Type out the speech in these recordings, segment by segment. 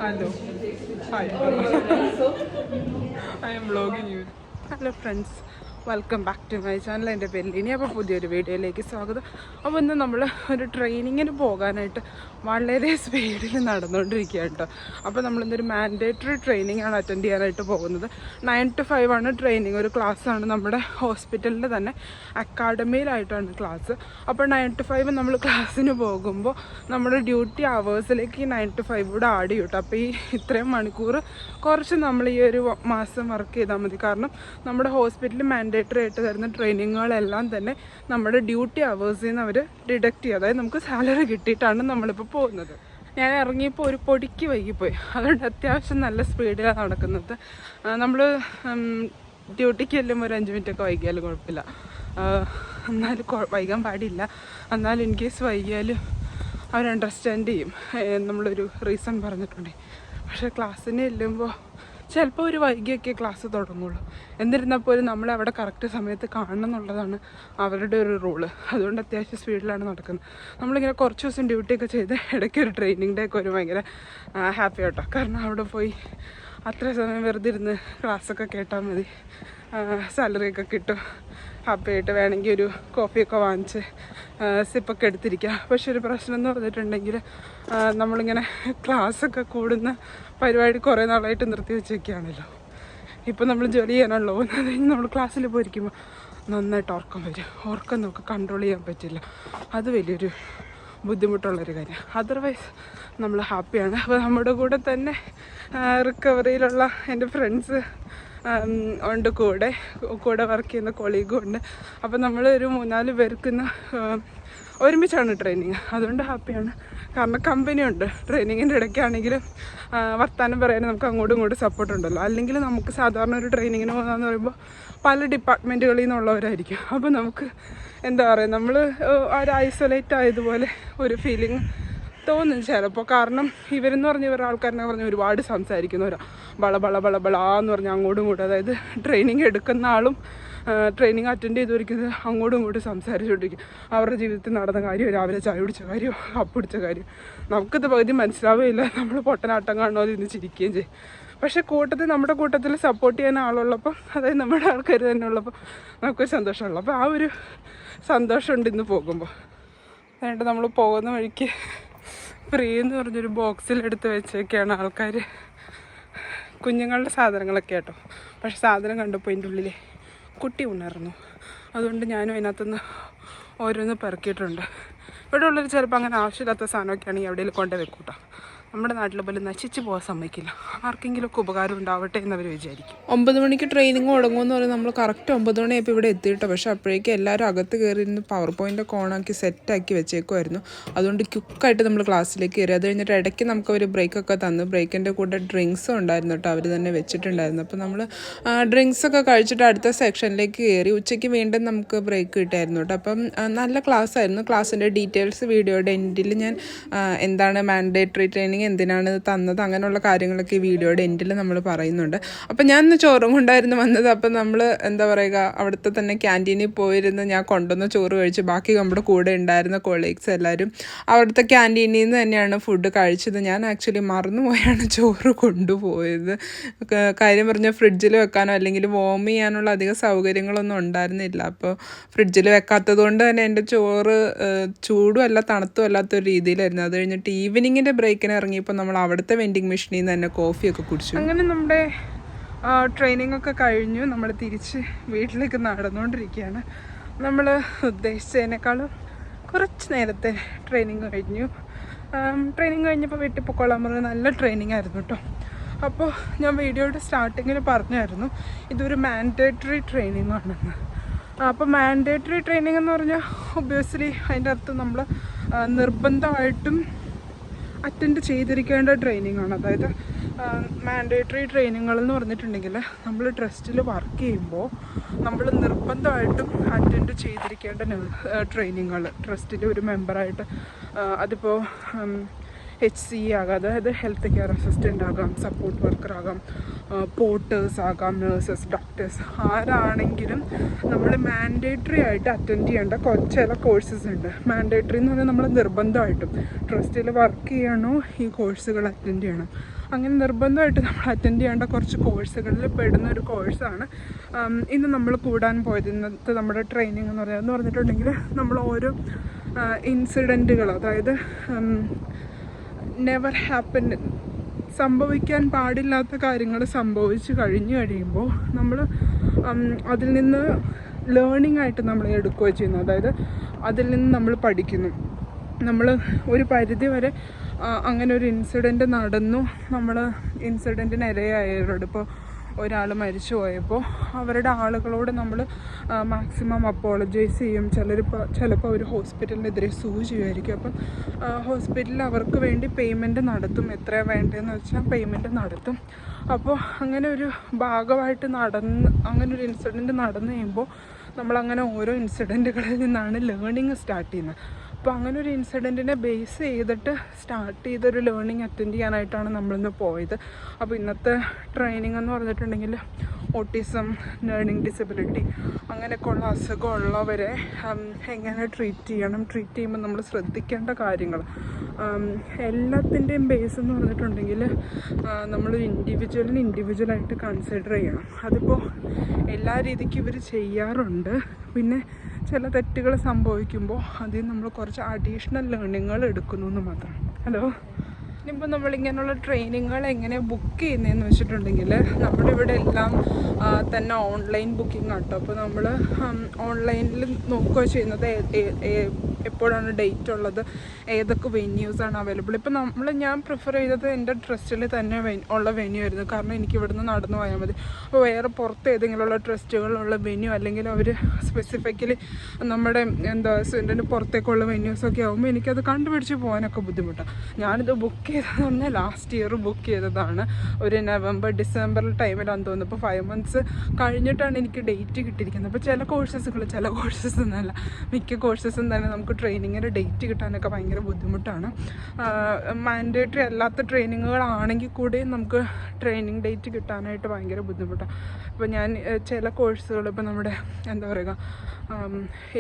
Hello. Hi. I am vlogging you. Hello friends. Welcome back to my channel. എൻ്റെ പേരിൽ ഇനി അപ്പോൾ പുതിയൊരു വീഡിയോയിലേക്ക് സ്വാഗതം. അപ്പോൾ ഇന്ന് നമ്മൾ ഒരു ട്രെയിനിങ്ങിന് പോകാനായിട്ട് വളരെ സ്പീഡിൽ നടന്നുകൊണ്ടിരിക്കുകയാണ് കേട്ടോ. അപ്പോൾ നമ്മളിന്നൊരു മാൻഡേറ്ററി ട്രെയിനിങ് ആണ് അറ്റൻഡ് ചെയ്യാനായിട്ട് പോകുന്നത്. 9 to 5 ആണ് ട്രെയിനിങ്. ഒരു ക്ലാസ്സാണ് നമ്മുടെ ഹോസ്പിറ്റലിൻ്റെ തന്നെ അക്കാഡമിയിലായിട്ടാണ് ക്ലാസ്. അപ്പോൾ 9 to 5 നമ്മൾ ക്ലാസ്സിന് പോകുമ്പോൾ നമ്മുടെ ഡ്യൂട്ടി അവേഴ്സിലേക്ക് ഈ 9 to 5 കൂടെ ആഡ് ചെയ്യും കേട്ടോ. അപ്പോൾ ഈ ഇത്രയും മണിക്കൂർ കുറച്ച് നമ്മൾ ഈ ഒരു മാസം വർക്ക് ചെയ്താൽ മതി. കാരണം നമ്മുടെ ഹോസ്പിറ്റലിൽ മാൻഡേറ്ററി ആയിട്ട് തരുന്ന ട്രെയിനിങ്ങുകളെല്ലാം തന്നെ നമ്മുടെ ഡ്യൂട്ടി അവേഴ്സിൽ നിന്ന് അവർ ഡിഡക്റ്റ് ചെയ്യും. അതായത് നമുക്ക് സാലറി കിട്ടിയിട്ടാണ് നമ്മളിപ്പോൾ പോകുന്നത്. ഞാൻ ഇറങ്ങിയപ്പോൾ ഒരു പൊടിക്ക് വൈകിപ്പോയി. അതുകൊണ്ട് അത്യാവശ്യം നല്ല സ്പീഡിലാണ് നടക്കുന്നത്. നമ്മൾ ഡ്യൂട്ടിക്ക് ചെല്ലുമ്പോൾ ഒരു 5 മിനിറ്റൊക്കെ വൈകിയാലും കുഴപ്പമില്ല. എന്നാലും വൈകാൻ പാടില്ല. എന്നാലും ഇൻ കേസ് വൈകിയാലും അവർ അണ്ടർസ്റ്റാൻഡ് ചെയ്യും. നമ്മളൊരു റീസൺ പറഞ്ഞിട്ടുണ്ട്. പക്ഷേ ക്ലാസ്സിന് ചെല്ലുമ്പോൾ ചിലപ്പോൾ ഒരു വൈകിയൊക്കെ ക്ലാസ് തുടങ്ങുള്ളൂ. എന്നിരുന്നാൽ പോലും നമ്മളെ അവിടെ കറക്റ്റ് സമയത്ത് കാണണം എന്നുള്ളതാണ് അവരുടെ ഒരു റൂള്. അതുകൊണ്ട് അത്യാവശ്യം സ്പീഡിലാണ് നടക്കുന്നത്. നമ്മളിങ്ങനെ കുറച്ച് ദിവസം ഡ്യൂട്ടിയൊക്കെ ചെയ്ത് ഇടയ്ക്ക് ഒരു ട്രെയിനിങ് ഡേ ഒക്കെ ഒരു ഭയങ്കര ഹാപ്പി ആട്ടോ. കാരണം അവിടെ പോയി അത്ര സമയം വെറുതെ ഇരുന്ന് ക്ലാസ്സൊക്കെ കേട്ടാൽ മതി. സാലറിയൊക്കെ കിട്ടും. ഹാപ്പി ആയിട്ട് വേണമെങ്കിൽ ഒരു കോഫിയൊക്കെ വാങ്ങിച്ച് സിപ്പൊക്കെ എടുത്തിരിക്കുക. പക്ഷെ ഒരു പ്രശ്നം എന്ന് പറഞ്ഞിട്ടുണ്ടെങ്കിൽ നമ്മളിങ്ങനെ ക്ലാസ്സൊക്കെ കൂടുന്ന പരിപാടി കുറേ നാളായിട്ട് നിർത്തി വെച്ചൊക്കെയാണല്ലോ. ഇപ്പം നമ്മൾ ജോലി ചെയ്യാനാണല്ലോ പോകുന്നത്. നമ്മൾ ക്ലാസ്സിൽ പോയിരിക്കുമ്പോൾ നന്നായിട്ട് ഉറക്കം വരും. ഉറക്കം നമുക്ക് കൺട്രോൾ ചെയ്യാൻ പറ്റില്ല. അത് വലിയൊരു ബുദ്ധിമുട്ടുള്ളൊരു കാര്യം. അതർവൈസ് നമ്മൾ ഹാപ്പിയാണ്. അപ്പോൾ നമ്മുടെ കൂടെ തന്നെ റിക്കവറിയിലുള്ള എൻ്റെ ഫ്രണ്ട്സ് ഉണ്ട്, കൂടെ വർക്ക് ചെയ്യുന്ന കൊളീഗും ഉണ്ട്. അപ്പോൾ നമ്മൾ ഒരു 3-4 പേർക്കിന്ന് ഒരുമിച്ചാണ് ട്രെയിനിങ്. അതുകൊണ്ട് ഹാപ്പിയാണ്. കാരണം കമ്പനി ഉണ്ട്. ട്രെയിനിങ്ങിൻ്റെ ഇടയ്ക്കാണെങ്കിലും വർത്താനം പറയാൻ നമുക്ക് അങ്ങോട്ടും ഇങ്ങോട്ടും സപ്പോർട്ട് ഉണ്ടല്ലോ. അല്ലെങ്കിൽ നമുക്ക് സാധാരണ ഒരു ട്രെയിനിങ്ങിന് പോകുന്നതെന്ന് പറയുമ്പോൾ പല ഡിപ്പാർട്ട്മെൻറ്റുകളിൽ നിന്നുള്ളവരായിരിക്കും. അപ്പോൾ നമുക്ക് എന്താ പറയുക, നമ്മൾ ഒരു ഐസൊലേറ്റ് ആയതുപോലെ ഒരു ഫീലിംഗ് തോന്നും ചിലപ്പോൾ. കാരണം ഇവരെന്ന് പറഞ്ഞ ഇവരുടെ ആൾക്കാരെന്ന് പറഞ്ഞാൽ ഒരുപാട് സംസാരിക്കുന്നവരാ. ബളാന്ന് പറഞ്ഞാൽ അങ്ങോട്ടും ഇങ്ങോട്ടും. അതായത് ട്രെയിനിങ് എടുക്കുന്ന ആളും ട്രെയിനിങ് അറ്റൻഡ് ചെയ്തിരിക്കുന്നത് അങ്ങോട്ടും ഇങ്ങോട്ടും സംസാരിച്ചുകൊണ്ടിരിക്കും. അവരുടെ ജീവിതത്തിൽ നടന്ന കാര്യം, രാവിലെ ചായ കുടിച്ച കാര്യം, കപ്പുടിച്ച കാര്യം നമുക്കിത് പകുതി മനസ്സിലാവുകയില്ല. നമ്മൾ പൊട്ടനാട്ടം കാണുമോ ഇന്ന് ചിരിക്കുകയും ചെയ്യും. പക്ഷേ നമ്മുടെ കൂട്ടത്തിൽ സപ്പോർട്ട് ചെയ്യാൻ ആളുള്ളപ്പം, അതായത് നമ്മുടെ ആൾക്കാർ തന്നെ ഉള്ളപ്പോൾ നമുക്കൊരു സന്തോഷമുള്ളൂ. അപ്പോൾ ആ ഒരു സന്തോഷമുണ്ട് ഇന്ന് പോകുമ്പോൾ. എന്നിട്ട് നമ്മൾ പോകുന്ന വഴിക്ക് ഫ്രീ എന്ന് പറഞ്ഞൊരു ബോക്സിലെടുത്ത് വെച്ചൊക്കെയാണ് ആൾക്കാർ. കുഞ്ഞുങ്ങളുടെ സാധനങ്ങളൊക്കെ കേട്ടോ. പക്ഷെ സാധനം കണ്ടപ്പോൾ അതിൻ്റെ ഉള്ളിൽ കുട്ടി ഉണർന്നു. അതുകൊണ്ട് ഞാനും അതിനകത്തുനിന്ന് ഓരോന്ന് പെറുക്കിയിട്ടുണ്ട്. ഇവിടെ ഉള്ളൊരു ചിലപ്പോൾ അങ്ങനെ ആവശ്യമില്ലാത്ത സാധനമൊക്കെ ആണെങ്കിൽ എവിടെയെങ്കിലും കൊണ്ടു വെക്കും കേട്ടോ. നമ്മുടെ നാട്ടിൽ പോലും നശിച്ച് പോകാൻ സമ്മതിക്കില്ല. ആർക്കെങ്കിലുമൊക്കെ ഉപകാരം ഉണ്ടാവട്ടെ എന്നവർ വിചാരിക്കും. 9 മണിക്ക് ട്രെയിനിങ് തുടങ്ങുമെന്ന് പറഞ്ഞാൽ നമ്മൾ കറക്റ്റ് 9 മണിയായപ്പോൾ ഇവിടെ എത്തിയിട്ടോ. പക്ഷേ അപ്പോഴേക്കും എല്ലാവരും അകത്ത് കയറിയിരുന്ന് പവർ പോയിൻ്റൊക്കെ ഓണാക്കി സെറ്റാക്കി വെച്ചേക്കുമായിരുന്നു. അതുകൊണ്ട് ക്വിക്കായിട്ട് നമ്മൾ ക്ലാസ്സിലേക്ക് കയറി. അത് കഴിഞ്ഞിട്ട് ഇടയ്ക്ക് നമുക്ക് ഒരു ബ്രേക്കൊക്കെ തന്നു. ബ്രേക്കിൻ്റെ കൂടെ ഡ്രിങ്ക്സും ഉണ്ടായിരുന്നു കേട്ടോ. അവർ തന്നെ വെച്ചിട്ടുണ്ടായിരുന്നു. അപ്പോൾ നമ്മൾ ഡ്രിങ്ക്സൊക്കെ കഴിച്ചിട്ട് അടുത്ത സെക്ഷനിലേക്ക് കയറി. ഉച്ചയ്ക്ക് വീണ്ടും നമുക്ക് ബ്രേക്ക് കിട്ടായിരുന്നു കേട്ടോ. അപ്പം നല്ല ക്ലാസ് ആയിരുന്നു. ക്ലാസ്സിൻ്റെ ഡീറ്റെയിൽസ് വീഡിയോയുടെ എൻഡിൽ ഞാൻ എന്താണ് മാൻഡേറ്ററി ട്രെയിനിങ്, എന്തിനാണ് തന്നത്, അങ്ങനെയുള്ള കാര്യങ്ങളൊക്കെ ഈ വീഡിയോയുടെ എൻഡിൽ നമ്മൾ പറയുന്നുണ്ട്. അപ്പം ഞാൻ ഇന്ന് ചോറും കൊണ്ടായിരുന്നു വന്നത്. അപ്പം നമ്മൾ എന്താ പറയുക, അവിടുത്തെ തന്നെ ക്യാൻറ്റീനിൽ പോയിരുന്ന് ഞാൻ കൊണ്ടുവന്ന ചോറ് കഴിച്ചു. ബാക്കി നമ്മുടെ കൂടെ ഉണ്ടായിരുന്ന കൊളീഗ്സ് എല്ലാവരും അവിടുത്തെ ക്യാൻറ്റീനിൽ നിന്ന് തന്നെയാണ് ഫുഡ് കഴിച്ചത്. ഞാൻ ആക്ച്വലി മറന്നുപോയാണ് ചോറ് കൊണ്ടുപോയത്. കാര്യം പറഞ്ഞാൽ ഫ്രിഡ്ജിൽ വെക്കാനോ അല്ലെങ്കിൽ വോം ചെയ്യാനുള്ള അധികം സൗകര്യങ്ങളൊന്നും ഉണ്ടായിരുന്നില്ല. അപ്പോൾ ഫ്രിഡ്ജിൽ വെക്കാത്തത് കൊണ്ട് തന്നെ എൻ്റെ ചോറ് ചൂടും അല്ല തണുത്തും അല്ലാത്തൊരു രീതിയിലായിരുന്നു. അത് കഴിഞ്ഞിട്ട് ഈവനിങ്ങിൻ്റെ ബ്രേക്കിന് ഇറങ്ങിയപ്പോൾ നമ്മൾ അവിടുത്തെ വെൻഡിങ് മെഷീനിൽ നിന്ന് തന്നെ കോഫിയൊക്കെ കുടിച്ചു. അങ്ങനെ നമ്മുടെ ട്രെയിനിങ് ഒക്കെ കഴിഞ്ഞു. നമ്മൾ തിരിച്ച് വീട്ടിലേക്ക് നടന്നുകൊണ്ടിരിക്കുകയാണ്. നമ്മൾ ഉദ്ദേശിച്ചതിനേക്കാളും കുറച്ച് നേരത്തെ ട്രെയിനിങ് കഴിഞ്ഞു. ട്രെയിനിങ് കഴിഞ്ഞപ്പോൾ വീട്ടിൽ പൊക്കോളാൻ പറഞ്ഞ നല്ല ട്രെയിനിങ് ആയിരുന്നു കേട്ടോ. അപ്പോൾ ഞാൻ വീഡിയോയുടെ സ്റ്റാർട്ടിങ്ങിൽ പറഞ്ഞായിരുന്നു ഇതൊരു മാൻഡേറ്ററി ട്രെയിനിങ് ആണെന്ന്. അപ്പോൾ മാൻഡേറ്ററി ട്രെയിനിങ് എന്ന് പറഞ്ഞാൽ ഒബ്വിയസ്ലി അതിൻ്റെ അർത്ഥം നമ്മൾ നിർബന്ധമായിട്ടും അറ്റൻഡ് ചെയ്തിരിക്കേണ്ട ട്രെയിനിങ് ആണ്. അതായത് മാൻഡേറ്ററി ട്രെയിനിങ്ങുകൾ എന്ന് പറഞ്ഞിട്ടുണ്ടെങ്കിൽ നമ്മൾ ട്രസ്റ്റിൽ വർക്ക് ചെയ്യുമ്പോൾ നമ്മൾ നിർബന്ധമായിട്ടും അറ്റൻഡ് ചെയ്തിരിക്കേണ്ട ട്രെയിനിങ്ങുകൾ. ട്രസ്റ്റിൽ ഒരു മെമ്പറായിട്ട് അതിപ്പോൾ HCE ആകാം, അതായത് ഹെൽത്ത് കെയർ അസിസ്റ്റൻ്റ് ആകാം, സപ്പോർട്ട് വർക്കർ ആകാം, പോർട്ടേഴ്സ് ആകാം, നഴ്സസ്, ഡോക്ടേഴ്സ്, ആരാണെങ്കിലും നമ്മൾ മാൻഡേറ്ററി ആയിട്ട് അറ്റൻഡ് ചെയ്യേണ്ട ചില കോഴ്സസ് ഉണ്ട്. മാൻഡേറ്ററി എന്ന് പറഞ്ഞാൽ നമ്മൾ നിർബന്ധമായിട്ടും ട്രസ്റ്റിൽ വർക്ക് ചെയ്യണോ ഈ കോഴ്സുകൾ അറ്റൻഡ് ചെയ്യണം. അങ്ങനെ നിർബന്ധമായിട്ട് നമ്മൾ അറ്റൻഡ് ചെയ്യേണ്ട കുറച്ച് കോഴ്സുകളിൽ പെടുന്ന ഒരു കോഴ്സാണ് ഇന്ന് നമ്മൾ കൂടാൻ പോയത്. ഇന്നത്തെ നമ്മുടെ ട്രെയിനിങ് എന്ന് പറഞ്ഞിട്ടുണ്ടെങ്കിൽ നമ്മൾ ഓരോ ഇൻസിഡൻറ്റുകൾ, അതായത് നെവർ ഹാപ്പൻ, സംഭവിക്കാൻ പാടില്ലാത്ത കാര്യങ്ങൾ സംഭവിച്ചു കഴിയുമ്പോൾ നമ്മൾ അതിൽ നിന്ന് ലേണിംഗ് ആയിട്ട് നമ്മൾ എടുക്കുകയോ ചെയ്യുന്നു. അതായത് അതിൽ നിന്ന് നമ്മൾ പഠിക്കുന്നു. നമ്മൾ ഒരു പരിധി വരെ അങ്ങനെ ഒരു ഇൻസിഡൻറ്റ് നടന്നു, നമ്മൾ ഇൻസിഡൻറ്റിന് ഇരയായവരോട്, ഇപ്പോൾ ഒരാൾ മരിച്ചു പോയപ്പോൾ അവരുടെ ആളുകളോട് നമ്മൾ മാക്സിമം അപ്പോളജൈസ് ചെയ്യും. ചിലപ്പോൾ ഒരു ഹോസ്പിറ്റലിനെതിരെ സൂ ചെയ്യുമായിരിക്കും. അപ്പം ഹോസ്പിറ്റലിൽ അവർക്ക് വേണ്ടി പേയ്മെൻറ്റ് നടത്തും, എത്രയാണ് വേണ്ടതെന്ന് വെച്ചാൽ പേയ്മെൻറ്റ് നടത്തും. അപ്പോൾ അങ്ങനെ ഒരു ഭാഗമായിട്ട് അങ്ങനെ ഒരു ഇൻസിഡൻറ്റ് നടന്നു കഴിയുമ്പോൾ നമ്മളങ്ങനെ ഓരോ ഇൻസിഡൻറ്റുകളിൽ നിന്നാണ് ലേണിങ് സ്റ്റാർട്ട് ചെയ്യുന്നത്. അപ്പോൾ അങ്ങനെ ഒരു ഇൻസിഡൻറ്റിനെ ബേസ് ചെയ്തിട്ട് സ്റ്റാർട്ട് ചെയ്തൊരു ലേണിംഗ് അറ്റൻഡ് ചെയ്യാനായിട്ടാണ് നമ്മളിന്ന് പോയത്. അപ്പോൾ ഇന്നത്തെ ട്രെയിനിങ് എന്ന് പറഞ്ഞിട്ടുണ്ടെങ്കിൽ ഓട്ടിസം, ലേണിംഗ് ഡിസബിലിറ്റി അങ്ങനെയൊക്കെയുള്ള അസുഖമുള്ളവരെ എങ്ങനെ ട്രീറ്റ് ചെയ്യുമ്പോൾ നമ്മൾ ശ്രദ്ധിക്കേണ്ട കാര്യങ്ങൾ, എല്ലാത്തിൻ്റെയും ബേസ് എന്ന് പറഞ്ഞിട്ടുണ്ടെങ്കിൽ നമ്മളൊരു ഇൻഡിവിജ്വലായിട്ട് കൺസിഡർ ചെയ്യണം. അതിപ്പോൾ എല്ലാ രീതിക്കും ഇവർ ചെയ്യാറുണ്ട്. പിന്നെ ചില തെറ്റുകൾ സംഭവിക്കുമ്പോൾ അതിൽ നമ്മൾ കുറച്ച് അഡീഷണൽ ലേണിങ്ങുകൾ എടുക്കുന്നു എന്ന് മാത്രം. ഹലോ, ഇനിയിപ്പോൾ നമ്മളിങ്ങനെയുള്ള ട്രെയിനിങ്ങുകൾ എങ്ങനെ ബുക്ക് ചെയ്യുന്നതെന്ന് വെച്ചിട്ടുണ്ടെങ്കിൽ നമ്മുടെ ഇവിടെ എല്ലാം തന്നെ ഓൺലൈൻ ബുക്കിംഗ് ആട്ടോ. അപ്പോൾ നമ്മൾ ഓൺലൈനിൽ നോക്കുകയോ ചെയ്യുന്നത് എപ്പോഴാണ് ഡേറ്റ് ഉള്ളത്, ഏതൊക്കെ വെന്യൂസാണ് അവൈലബിൾ. ഇപ്പോൾ ഞാൻ പ്രിഫർ ചെയ്തത് എൻ്റെ ട്രസ്റ്റിൽ തന്നെ ഉള്ള വെന്യൂ ആയിരുന്നു. കാരണം എനിക്ക് ഇവിടുന്ന് നടന്നു പോയാൽ മതി. അപ്പോൾ വേറെ പുറത്ത് ഏതെങ്കിലുമുള്ള ട്രസ്റ്റുകളുള്ള വെന്യൂ, അല്ലെങ്കിൽ അവർ സ്പെസിഫിക്കലി നമ്മുടെ സ്വിൻഡിന് പുറത്തേക്കുള്ള വെന്യൂസൊക്കെ ആകുമ്പോൾ എനിക്കത് കണ്ടുപിടിച്ച് പോകാനൊക്കെ ബുദ്ധിമുട്ടാണ്. ഞാനിത് ബുക്ക് ചെയ്തതെന്ന് പറഞ്ഞാൽ ലാസ്റ്റ് ഇയർ ബുക്ക് ചെയ്തതാണ്, ഒരു നവംബർ ഡിസംബർ ടൈമിലാണെന്ന് തോന്നുന്നു. ഇപ്പോൾ 5 months കഴിഞ്ഞിട്ടാണ് എനിക്ക് ഡേറ്റ് കിട്ടിയിരിക്കുന്നത്. അപ്പോൾ ചില കോഴ്സസ് എന്നല്ല, മിക്ക കോഴ്സസും തന്നെ നമുക്ക് ട്രെയിനിങ്ങിന് ഡേറ്റ് കിട്ടാനൊക്കെ ഭയങ്കര ബുദ്ധിമുട്ടാണ്. മാൻഡേറ്ററി അല്ലാത്ത ട്രെയിനിങ്ങുകളാണെങ്കിൽ കൂടി നമുക്ക് ട്രെയിനിങ് ഡേറ്റ് കിട്ടാനായിട്ട് ഭയങ്കര ബുദ്ധിമുട്ടാണ്. ഇപ്പോൾ ഞാൻ ചില കോഴ്സുകൾ, ഇപ്പോൾ നമ്മുടെ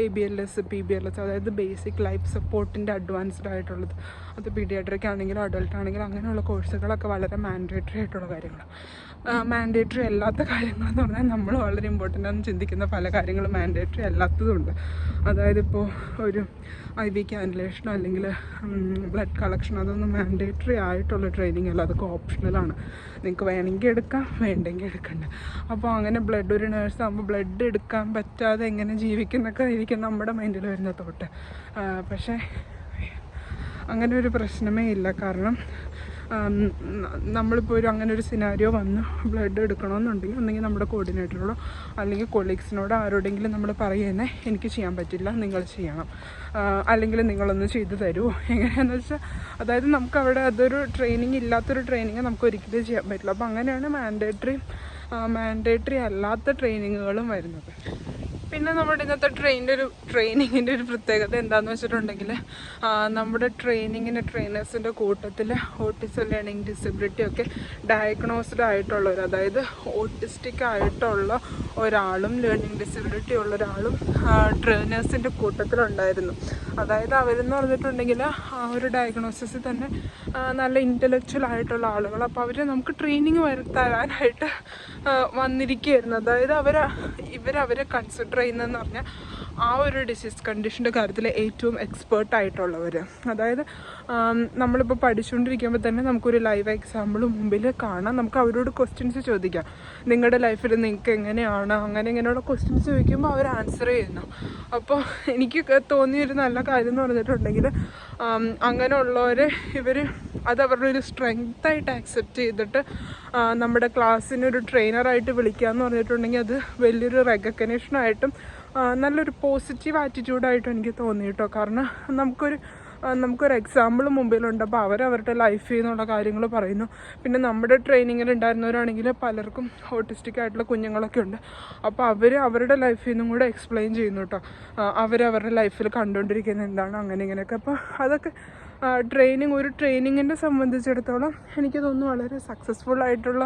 ABLS, PBLS, അതായത് ബേസിക് ലൈഫ് സപ്പോർട്ടിൻ്റെ അഡ്വാൻസ്ഡ് ആയിട്ടുള്ളത്, അത് പീഡിയാട്രിക് ആണെങ്കിലും അഡൾട്ട് ആണെങ്കിലും അങ്ങനെയുള്ള കോഴ്സുകളൊക്കെ വളരെ മാൻഡേറ്ററി ആയിട്ടുള്ള കാര്യങ്ങളാണ്. മാൻഡേറ്ററി അല്ലാത്ത കാര്യങ്ങളെന്ന് പറഞ്ഞാൽ നമ്മൾ വളരെ ഇമ്പോർട്ടൻ്റ് ആണെന്ന് ചിന്തിക്കുന്ന പല കാര്യങ്ങളും മാൻഡേറ്ററി അല്ലാത്തതുണ്ട്. അതായത് ഇപ്പോൾ ഒരു IV കാനുലേഷനോ അല്ലെങ്കിൽ ബ്ലഡ് കളക്ഷനോ അതൊന്നും മാൻഡേറ്ററി ആയിട്ടുള്ള ട്രെയിനിങ് അല്ല, അതൊക്കെ ഓപ്ഷണലാണ്. നിങ്ങൾക്ക് വേണമെങ്കിൽ എടുക്കാം, വേണ്ടെങ്കിൽ എടുക്കണ്ട. അപ്പോൾ അങ്ങനെ ഒരു നേഴ്സ് ആകുമ്പോൾ ബ്ലഡ് എടുക്കാൻ പറ്റാതെ എങ്ങനെ ജീവിക്കുന്നൊക്കെ ആയിരിക്കും നമ്മുടെ മൈൻഡിൽ വരുന്ന തോട്ട്. പക്ഷേ അങ്ങനെ ഒരു പ്രശ്നമേ ഇല്ല. കാരണം നമ്മളിപ്പോൾ അങ്ങനെ ഒരു സിനാരിയോ വന്ന് ബ്ലഡ് എടുക്കണമെന്നുണ്ടെങ്കിൽ ഒന്നെങ്കിൽ നമ്മുടെ കോർഡിനേറ്ററോടോ അല്ലെങ്കിൽ കൊളീഗ്സിനോടോ ആരോടെങ്കിലും നമ്മൾ പറയുന്നത് എനിക്ക് ചെയ്യാൻ പറ്റില്ല, നിങ്ങൾ ചെയ്യണം, അല്ലെങ്കിൽ നിങ്ങളൊന്ന് ചെയ്തു തരുമോ, എങ്ങനെയാണെന്ന് വെച്ചാൽ, അതായത് നമുക്ക് അവിടെ അതൊരു ട്രെയിനിങ് ഇല്ലാത്തൊരു ട്രെയിനിങ് നമുക്ക് ഒരിക്കലും ചെയ്യാൻ പറ്റില്ല. അപ്പോൾ അങ്ങനെയാണ് മാൻഡേറ്ററി അല്ലാത്ത ട്രെയിനിങ്ങുകളും വരുന്നത്. പിന്നെ നമ്മുടെ ഇന്നത്തെ ട്രെയിനിങ്ങിൻ്റെ ഒരു പ്രത്യേകത എന്താണെന്ന് വെച്ചിട്ടുണ്ടെങ്കിൽ, നമ്മുടെ ട്രെയിനേഴ്സിൻ്റെ കൂട്ടത്തിൽ ഓട്ടിസം, ലേണിംഗ് ഡിസബിലിറ്റി ഒക്കെ ഡയഗ്നോസ്ഡ് ആയിട്ടുള്ളവർ, അതായത് ഓട്ടിസ്റ്റിക് ആയിട്ടുള്ള ഒരാളും ലേണിംഗ് ഡിസബിലിറ്റി ഉള്ള ഒരാളും ട്രെയിനേഴ്സിൻ്റെ കൂട്ടത്തിലുണ്ടായിരുന്നു. അതായത് അവരെന്ന് പറഞ്ഞിട്ടുണ്ടെങ്കിൽ ആ ഒരു ഡയഗ്നോസിസിൽ തന്നെ നല്ല ഇൻ്റലക്ച്വൽ ആയിട്ടുള്ള ആളുകൾ. അപ്പോൾ അവർ നമുക്ക് ട്രെയിനിങ് തരാനായിട്ട് വന്നിരിക്കുകയായിരുന്നു. അതായത് അവരെ കൺസിഡർ ചെയ്യുന്നതെന്ന് പറഞ്ഞാൽ ആ ഒരു ഡിസീസ് കണ്ടീഷൻ്റെ കാര്യത്തിൽ ഏറ്റവും എക്സ്പേർട്ടായിട്ടുള്ളവർ. അതായത് നമ്മളിപ്പോൾ പഠിച്ചുകൊണ്ടിരിക്കുമ്പോൾ തന്നെ നമുക്കൊരു ലൈവ് എക്സാമ്പിൾ മുമ്പിൽ കാണാം, നമുക്ക് അവരോട് ക്വസ്റ്റ്യൻസ് ചോദിക്കാം, നിങ്ങളുടെ ലൈഫിൽ നിങ്ങൾക്ക് എങ്ങനെയാണ്, ഇങ്ങനെയുള്ള ക്വസ്റ്റ്യൻസ് ചോദിക്കുമ്പോൾ അവർ ആൻസർ ചെയ്യുന്നു. അപ്പോൾ എനിക്ക് തോന്നിയൊരു നല്ല കാര്യം എന്ന് പറഞ്ഞിട്ടുണ്ടെങ്കിൽ, അങ്ങനെയുള്ളവരെ അത് അവരുടെ ഒരു സ്ട്രെങ്ത്തായിട്ട് ആക്സെപ്റ്റ് ചെയ്തിട്ട് നമ്മുടെ ക്ലാസ്സിനൊരു ട്രെയിനറായിട്ട് വിളിക്കുക എന്ന് പറഞ്ഞിട്ടുണ്ടെങ്കിൽ അത് വലിയൊരു റെക്കഗ്നേഷനായിട്ടും നല്ലൊരു പോസിറ്റീവ് ആറ്റിറ്റ്യൂഡായിട്ടും എനിക്ക് തോന്നി കേട്ടോ. കാരണം നമുക്കൊരു എക്സാമ്പിൾ മുമ്പിലുണ്ട്. അപ്പോൾ അവരവരുടെ ലൈഫിൽ നിന്നുള്ള കാര്യങ്ങൾ പറയുന്നു. പിന്നെ നമ്മുടെ ട്രെയിനിങ്ങിൽ ഉണ്ടായിരുന്നവരാണെങ്കിൽ പലർക്കും ഓട്ടിസ്റ്റിക് ആയിട്ടുള്ള കുഞ്ഞുങ്ങളൊക്കെ ഉണ്ട്. അപ്പോൾ അവരുടെ ലൈഫിൽ നിന്നും കൂടെ എക്സ്പ്ലെയിൻ ചെയ്യുന്നു കേട്ടോ, അവരവരുടെ ലൈഫിൽ കണ്ടുകൊണ്ടിരിക്കുന്നത് എന്താണ്, ഇങ്ങനെയൊക്കെ. അപ്പോൾ അതൊക്കെ ഒരു ട്രെയിനിങ്ങിനെ സംബന്ധിച്ചിടത്തോളം എനിക്ക് തോന്നുന്നു വളരെ സക്സസ്ഫുൾ ആയിട്ടുള്ള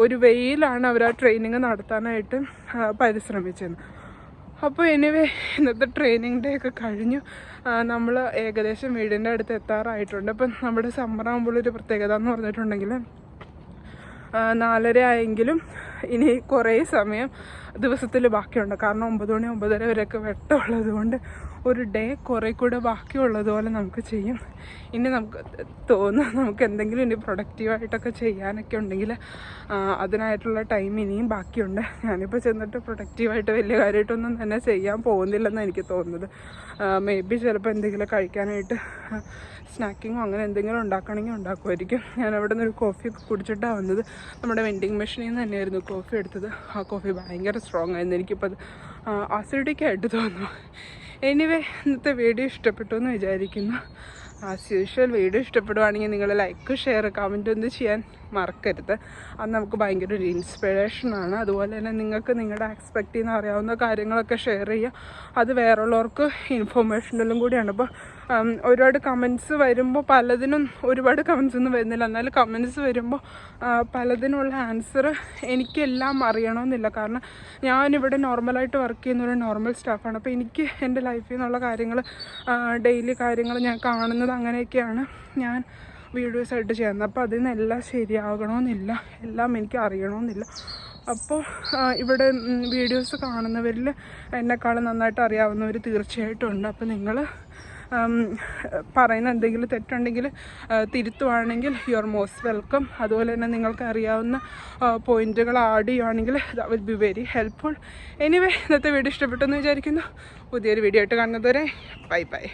ഒരു വേയിലാണ് അവർ ആ ട്രെയിനിങ് നടത്താനായിട്ട് പരിശ്രമിച്ചത്. അപ്പോൾ എനിവേ ഇന്നത്തെ ട്രെയിനിങ് ഡേ ഒക്കെ കഴിഞ്ഞു. നമ്മൾ ഏകദേശം വീടിൻ്റെ അടുത്ത് എത്താറായിട്ടുണ്ട്. അപ്പം നമ്മുടെ സമ്മർ ആകുമ്പോഴൊരു പ്രത്യേകത എന്ന് പറഞ്ഞിട്ടുണ്ടെങ്കിൽ 4:30 ആയെങ്കിലും ഇനി കുറേ സമയം ദിവസത്തിൽ ബാക്കിയുണ്ട്. കാരണം 9 മണി 9:30 വരെയൊക്കെ വെട്ടമുള്ളത് കൊണ്ട് ഒരു ഡേ കുറേ കൂടെ ബാക്കിയുള്ളതുപോലെ നമുക്ക് ചെയ്യും. ഇനി നമുക്ക് തോന്നുന്നു നമുക്ക് എന്തെങ്കിലും ഇനി പ്രൊഡക്റ്റീവായിട്ടൊക്കെ ചെയ്യാനൊക്കെ ഉണ്ടെങ്കിൽ അതിനായിട്ടുള്ള ടൈം ഇനിയും ബാക്കിയുണ്ട്. ഞാനിപ്പോൾ ചെന്നിട്ട് പ്രൊഡക്റ്റീവായിട്ട് വലിയ കാര്യമായിട്ടൊന്നും തന്നെ ചെയ്യാൻ പോകുന്നില്ലെന്നാണ് എനിക്ക് തോന്നുന്നത്. മേ ബി ചിലപ്പോൾ എന്തെങ്കിലും കഴിക്കാനായിട്ട് സ്നാക്കിങ്ങോ അങ്ങനെ എന്തെങ്കിലും ഉണ്ടാക്കണമെങ്കിൽ ഉണ്ടാക്കുമായിരിക്കും. ഞാൻ അവിടെ നിന്നൊരു കോഫിയൊക്കെ കുടിച്ചിട്ടാണ് വന്നത്. നമ്മുടെ വെൻഡിങ് മെഷീനിൽ നിന്ന് തന്നെയായിരുന്നു കോഫി എടുത്തത്. ആ കോഫി ഭയങ്കര സ്ട്രോങ് ആയിരുന്നു. എനിക്കിപ്പോൾ ആസിഡിക്കായിട്ട് തോന്നുന്നു. എനിവേ, ഇന്നത്തെ വീഡിയോ ഇഷ്ടപ്പെട്ടു എന്ന് വിചാരിക്കുന്നു. ആസ് യൂഷ്വൽ വീഡിയോ ഇഷ്ടപ്പെടുവാണെങ്കിൽ നിങ്ങൾ ലൈക്ക് ഷെയർ കമൻറ്റ് ഒന്നും ചെയ്യാൻ മറക്കരുത്. അത് നമുക്ക് ഭയങ്കര ഒരു ഇൻസ്പിറേഷനാണ്. അതുപോലെ തന്നെ നിങ്ങൾക്ക് നിങ്ങളുടെ എക്സ്പെക്റ്റ് ചെയ്യുന്ന അറിയാവുന്ന കാര്യങ്ങളൊക്കെ ഷെയർ ചെയ്യുക. അത് വേറുള്ളവർക്ക് ഇൻഫോർമേഷനെല്ലാം കൂടിയാണ്. ഇപ്പോൾ ഒരുപാട് കമൻറ്റ്സ് വരുമ്പോൾ പലതിനും ഒരുപാട് കമൻറ്റ്സ് ഒന്നും വരുന്നില്ല. എന്നാലും കമൻറ്റ്സ് വരുമ്പോൾ പലതിനുള്ള ആൻസർ എനിക്കെല്ലാം അറിയണമെന്നില്ല. കാരണം ഞാനിവിടെ നോർമലായിട്ട് വർക്ക് ചെയ്യുന്ന ഒരു നോർമൽ സ്റ്റാഫാണ്. അപ്പോൾ എനിക്ക് എൻ്റെ ലൈഫിൽ നിന്നുള്ള കാര്യങ്ങൾ ഡെയിലി കാര്യങ്ങൾ ഞാൻ കാണുന്നത് അങ്ങനെയൊക്കെയാണ് ഞാൻ വീഡിയോസായിട്ട് ചെയ്യുന്നത്. അപ്പോൾ അതിൽ നിന്നെല്ലാം ശരിയാകണമെന്നില്ല, എല്ലാം എനിക്ക് അറിയണമെന്നില്ല. അപ്പോൾ ഇവിടെ വീഡിയോസ് കാണുന്നവരിൽ എന്നെക്കാളും നന്നായിട്ട് അറിയാവുന്നവർ തീർച്ചയായിട്ടും ഉണ്ട്. അപ്പോൾ നിങ്ങൾ പറയുന്ന എന്തെങ്കിലും തെറ്റുണ്ടെങ്കിൽ തിരുത്തുവാണെങ്കിൽ യു ആർ മോസ്റ്റ് വെൽക്കം. അതുപോലെ തന്നെ നിങ്ങൾക്ക് അറിയാവുന്ന പോയിൻറ്റുകൾ ആഡ് ചെയ്യുവാണെങ്കിൽ that will be very helpful. Anyway, ഇന്നത്തെ വീഡിയോ ഇഷ്ടപ്പെട്ടെന്ന് വിചാരിക്കുന്നു. പുതിയൊരു വീഡിയോ ആയിട്ട് കാണുന്നതുവരെ ബൈ ബൈ.